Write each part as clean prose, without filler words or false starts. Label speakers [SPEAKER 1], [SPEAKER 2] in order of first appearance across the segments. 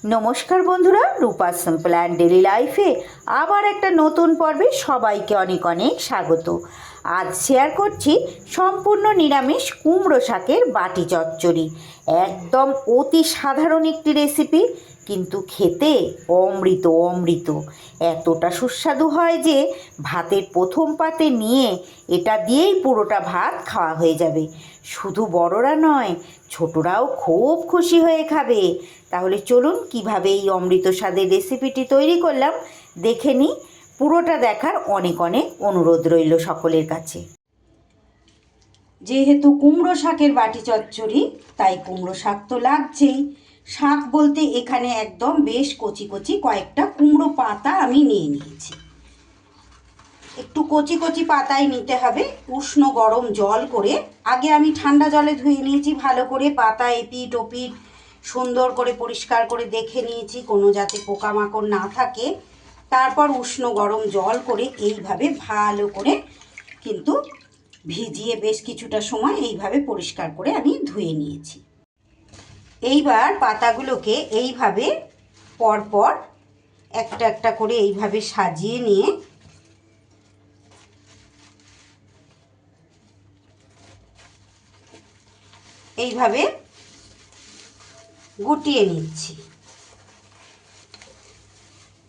[SPEAKER 1] নমস্কার বন্ধুরা, রূপা simple and daily লাইফে আবার একটা নতুন পর্বে সবাইকে অনেক অনেক স্বাগত। আজ শেয়ার করছি সম্পূর্ণ নিরামিষ কুমড়ো শাকের বাটি চচ্চড়ি। একদম অতি সাধারণ একটি রেসিপি, কিন্তু খেতে অমৃত অমৃত। এতটা সুস্বাদু হয় যে ভাতের প্রথম পাতে নিয়ে এটা দিয়েই পুরোটা ভাত খাওয়া হয়ে যাবে। শুধু বড়রা নয়, ছোটরাও খুব খুশি হয়ে খাবে। তাহলে চলুন কিভাবে এই অমৃত স্বাদের রেসিপিটি তৈরি করলাম দেখে নিই। পুরোটা দেখার অনেক অনেক অনুরোধ রইল সকলের কাছে। যেহেতু কুমড়ো শাকের বাটি চচ্চড়ি, তাই কুমড়ো শাক তো লাগছেই। শাক বলতে এখানে একদম বেশ কচি কচি কয়েকটা কুমড়ো পাতা আমি নিয়ে নিয়েছি। একটু কচি কচি পাতায় নিতে হবে। উষ্ণ গরম জল করে আগে আমি ঠান্ডা জলে ধুয়ে নিয়েছি ভালো করে। পাতা এপিট ওপিট সুন্দর করে পরিষ্কার করে দেখে নিয়েছি, কোনো যাতে পোকামাকড় না থাকে। তারপর উষ্ণ গরম জল করে এইভাবে ভালো করে কিন্তু ভিজিয়ে বেশ কিছুটা সময় এইভাবে পরিষ্কার করে আমি ধুয়ে নিয়েছি। এইবার পাতাগুলোকে এইভাবে পরপর একটা একটা করে এইভাবে সাজিয়ে নিয়ে এইভাবে গুটিয়ে নিচ্ছি।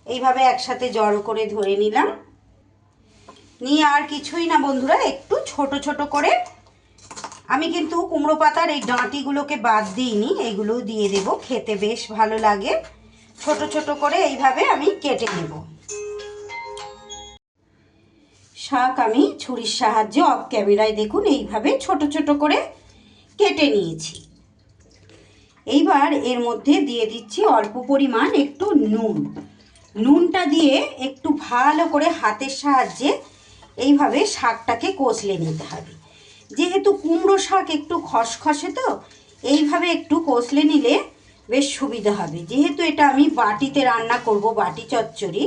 [SPEAKER 1] এইভাবে একসাথে জড়ো করে ধরে নিলাম। নিয়ে আর কিছুই না বন্ধুরা, একটু ছোট ছোট করে আমি কিন্তু কুমড়ো পাতার এই ডাঁটিগুলোকে বাদ দিইনি, এগুলোও দিয়ে দেব, খেতে বেশ ভালো লাগে। ছোট ছোট করে এইভাবে আমি কেটে নেব। শাক আমি ছুরির সাহায্যে অফ ক্যামেরায় দেখুন এইভাবে ছোট ছোট করে কেটে নিয়েছি। এইবার এর মধ্যে দিয়ে দিচ্ছি অল্প পরিমাণ একটু নুন। নুনটা দিয়ে একটু ভালো করে হাতের সাহায্যে এইভাবে শাকটাকে কষলে নিতে হবে। যেহেতু কুমড়ো শাক একটু খসখসে, তো এইভাবে একটু কষলে নিলে বেশ সুবিধা হবে। যেহেতু এটা আমি বাটিতে রান্না করব, বাটি চচ্চড়ি,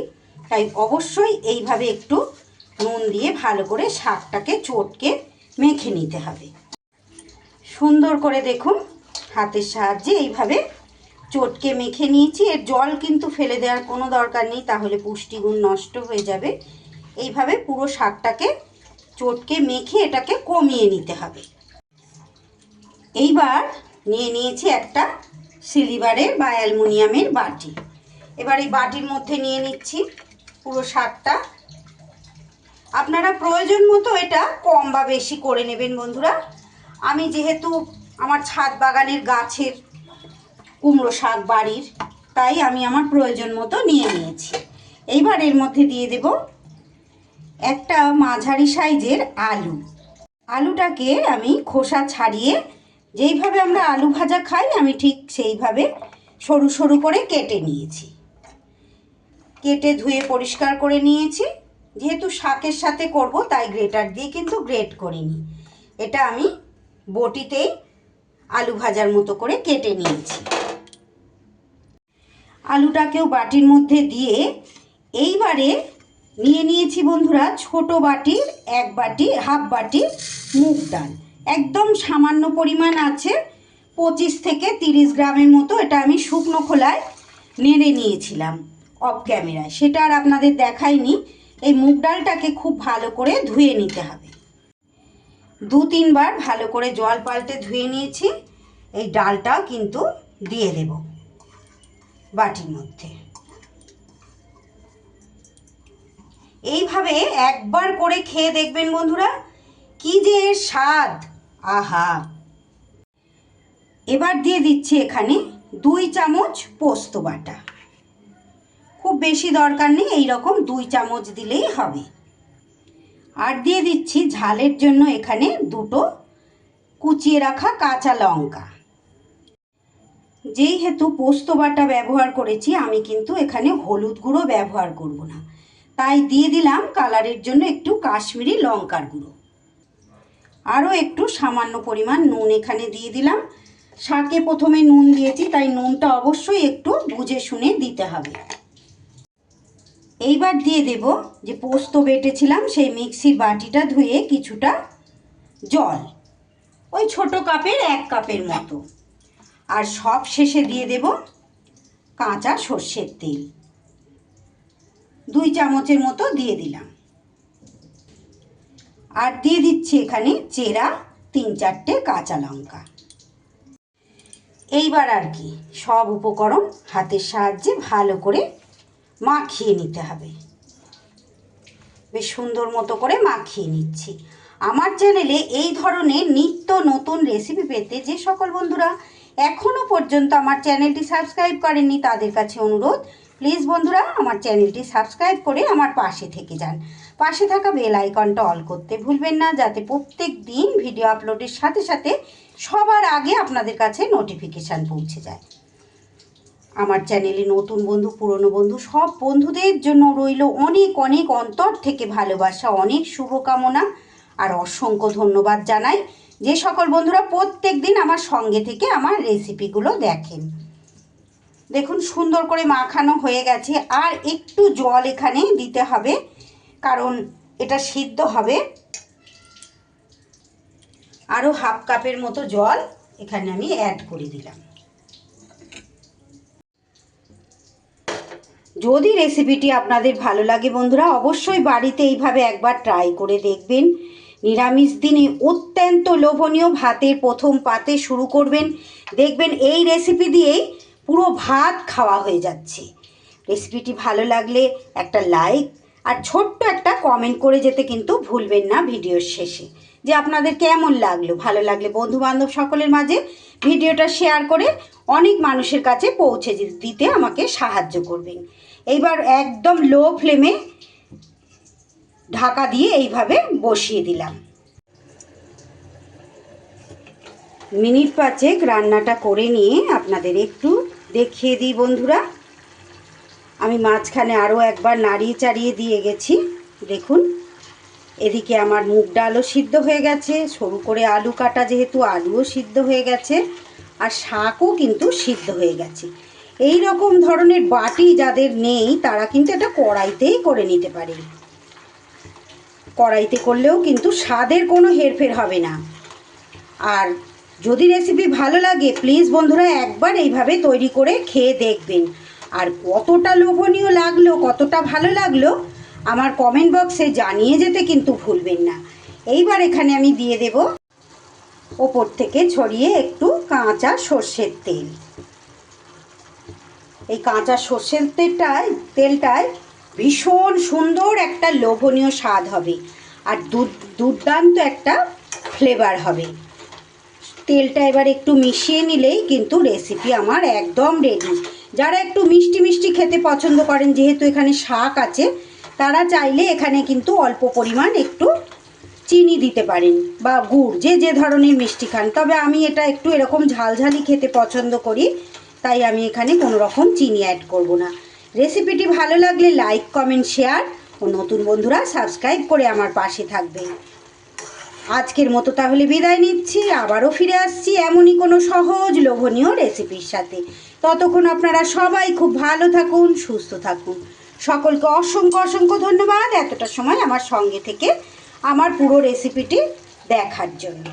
[SPEAKER 1] তাই অবশ্যই এইভাবে একটু নুন দিয়ে ভালো করে শাকটাকে চটকে মেখে নিতে হবে। সুন্দর করে দেখুন হাতের সাহায্যে এইভাবে চটকে মেখে নিয়েছি। এর জল কিন্তু ফেলে দেওয়ার কোনো দরকার নেই, তাহলে পুষ্টিগুণ নষ্ট হয়ে যাবে। এইভাবে পুরো শাকটাকে চটকে মেখে এটাকে কমিয়ে নিতে হবে। এইবার নিয়ে নিয়েছি একটা সিলিভারের বা অ্যালুমিনিয়ামের বাটি। এবার এই বাটির মধ্যে নিয়ে নিচ্ছি পুরো শাকটা। আপনারা প্রয়োজন মতো এটা কম বা বেশি করে নেবেন বন্ধুরা। আমি যেহেতু আমার ছাদ বাগানের গাছের কুমড়ো শাক বাড়ির, তাই আমি আমার প্রয়োজন মতো নিয়ে নিয়েছি। এইবার এর মধ্যে দিয়ে দেব একটা মাঝারি সাইজের আলু। আলুটাকে আমি খোসা ছাড়িয়ে, যেইভাবে আমরা আলু ভাজা খাই আমি ঠিক সেইভাবে সরু সরু করে কেটে নিয়েছি। কেটে ধুয়ে পরিষ্কার করে নিয়েছি। যেহেতু শাকের সাথে করব, তাই গ্রেটার দিয়ে কিন্তু গ্রেট করিনি। এটা আমি বটিতেই আলু ভাজার মতো করে কেটে নিয়েছি। আলুটাকেও বাটির মধ্যে দিয়ে এইবারে নিয়ে নিয়েছি বন্ধুরা ছোট বাটির এক বাটি, হাফ বাটি মুগ ডাল। একদম সামান্য পরিমাণ আছে, 25 থেকে 30 গ্রামের মতো। এটা আমি শুকনো খোলায় নেড়ে নিয়েছিলাম অফ ক্যামেরায়, সেটা আর আপনাদের দেখাইনি। এই মুগ ডালটাকে খুব ভালো করে ধুয়ে নিতে হবে। 2-3 বার ভালো করে জল পাল্টে ধুয়ে নিয়েছি। এই ডালটাও কিন্তু দিয়ে দেব বাটির মধ্যে। এইভাবে একবার করে খেয়ে দেখবেন বন্ধুরা, কি যে এর স্বাদ, আহা। এবার দিয়ে দিচ্ছি এখানে 2 চামচ পোস্ত বাটা। খুব বেশি দরকার নেই, এইরকম 2 চামচ দিলেই হবে। আর দিয়ে দিচ্ছি ঝালের জন্য এখানে 2টো কুচিয়ে রাখা কাঁচা লঙ্কা। যেহেতু পোস্ত বাটা ব্যবহার করেছি, আমি কিন্তু এখানে হলুদ গুঁড়ো ব্যবহার করব না, তাই দিয়ে দিলাম কালারের জন্য একটু কাশ্মীরি লঙ্কার গুঁড়ো। আরও একটু সামান্য পরিমাণ নুন এখানে দিয়ে দিলাম। শাকে প্রথমে নুন দিয়েছি, তাই নুনটা অবশ্যই একটু বুঝে শুনে দিতে হবে। এইবার দিয়ে দেব যে পোস্ত বেটেছিলাম সেই মিক্সির বাটিটা ধুয়ে কিছুটা জল, ওই ছোট কাপের 1 কাপের মতো। আর সব শেষে দিয়ে দেব কাঁচা সর্ষের তেল 2 চামচের মতো দিয়ে দিলাম। আর দিয়ে দিচ্ছি এখানে চেরা 3-4টে কাঁচা লঙ্কা। এইবার আর কি সব উপকরণ হাতের সাহায্যে ভালো করে মাখিয়ে নিতে হবে। বেশ সুন্দর মতো করে মাখিয়ে নিচ্ছি। আমার চ্যানেলে এই ধরনের নিত্য নতুন রেসিপি পেতে যে সকল বন্ধুরা এখনও পর্যন্ত আমার চ্যানেলটি সাবস্ক্রাইব করেননি তাদের কাছে অনুরোধ, প্লিজ বন্ধুরা আমার চ্যানেলটি সাবস্ক্রাইব করে আমার পাশে থেকে যান। পাশে থাকা বেল আইকনটা অল করতে ভুলবেন না, যাতে প্রত্যেক দিন ভিডিও আপলোডের সাথে সাথে সবার আগে আপনাদের কাছে নোটিফিকেশান পৌঁছে যায়। আমার চ্যানেলে নতুন বন্ধু পুরনো বন্ধু সব বন্ধুদের জন্য রইল অনেক অনেক অন্তর থেকে ভালোবাসা, অনেক শুভকামনা আর অসংখ্য ধন্যবাদ জানাই যে সকল বন্ধুরা প্রত্যেক দিন আমার সঙ্গে থেকে আমার রেসিপিগুলো দেখেন। দেখুন সুন্দর করে মাখানো হয়ে গেছে। আর একটু জল এখানে দিতে হবে, কারণ এটা সিদ্ধ হবে। আরও হাফ কাপের মতো জল এখানে আমি অ্যাড করে দিলাম। যদি রেসিপিটি আপনাদের ভালো লাগে বন্ধুরা অবশ্যই বাড়িতে এইভাবে একবার ট্রাই করে দেখবেন। নিরামিষ দিনে অত্যন্ত লোভনীয় ভাতের প্রথম পাতে শুরু করবেন, দেখবেন এই রেসিপি দিয়েই পুরো ভাত খাওয়া হয়ে যাচ্ছে। রেসিপিটি ভালো লাগলে একটা লাইক আর ছোট্ট একটা কমেন্ট করে যেতে কিন্তু ভুলবেন না ভিডিওর শেষে, যে আপনাদের কেমন লাগলো। ভালো লাগলে বন্ধুবান্ধব সকলের মাঝে ভিডিওটা শেয়ার করে অনেক মানুষের কাছে পৌঁছে দিতে আমাকে সাহায্য করবেন। এইবার একদম লো ফ্লেমে ঢাকা দিয়ে এইভাবে বসিয়ে দিলাম। মিনিট 5 রান্নাটা করে নিয়ে আপনাদের একটু দেখিয়ে দিই বন্ধুরা। আমি মাঝখানে আরও একবার নাড়িয়ে চাড়িয়ে দিয়ে গেছি। দেখুন এদিকে আমার মুগ ডালও সিদ্ধ হয়ে গেছে, সরু করে আলু কাটা যেহেতু আলুও সিদ্ধ হয়ে গেছে, আর শাকও কিন্তু সিদ্ধ হয়ে গেছে। এই রকম ধরনের বাটি যাদের নেই তারা কিন্তু এটা কড়াইতেই করে নিতে পারে। কড়াইতে করলেও কিন্তু স্বাদের কোনো হেরফের হবে না। আর যদি রেসিপি ভালো লাগে প্লিজ বন্ধুরা একবার এইভাবে তৈরি করে খেয়ে দেখবেন। আর কতটা লোভনীয় লাগলো, কতটা ভালো লাগলো আমার কমেন্ট বক্সে জানিয়ে যেতে কিন্তু ভুলবেন না। এইবার এখানে আমি দিয়ে দেব ওপর থেকে ছড়িয়ে একটু কাঁচা সর্ষের তেল। এই কাঁচা সর্ষের তেলটায় ভীষণ সুন্দর একটা লোভনীয় স্বাদ হবে আর দুর্দান্ত একটা ফ্লেভার হবে। তেলটা এবার একটু মিশিয়ে নিলেই কিন্তু রেসিপি আমার একদম রেডি। যারা একটু মিষ্টি মিষ্টি খেতে পছন্দ করেন, যেহেতু এখানে শাক আছে, তারা চাইলে এখানে কিন্তু অল্প পরিমাণ একটু চিনি দিতে পারেন বা গুড়, যে ধরনের মিষ্টি খান। তবে আমি এটা একটু এরকম ঝালঝালি খেতে পছন্দ করি, তাই আমি এখানে কোনো রকম চিনি অ্যাড করব না। রেসিপিটি ভালো লাগলে লাইক কমেন্ট শেয়ার ও নতুন বন্ধুরা সাবস্ক্রাইব করে আমার পাশে থাকবেন। আজকের মতো তাহলে বিদায় নিচ্ছি, আবারও ফিরে আসছি এমনই কোনো সহজ লোভনীয় রেসিপির সাথে। ততক্ষণ আপনারা সবাই খুব ভালো থাকুন, সুস্থ থাকুন। সকলকে অসংখ্য অসংখ্য ধন্যবাদ এতটা সময় আমার সঙ্গে থেকে আমার পুরো রেসিপিটি দেখার জন্য।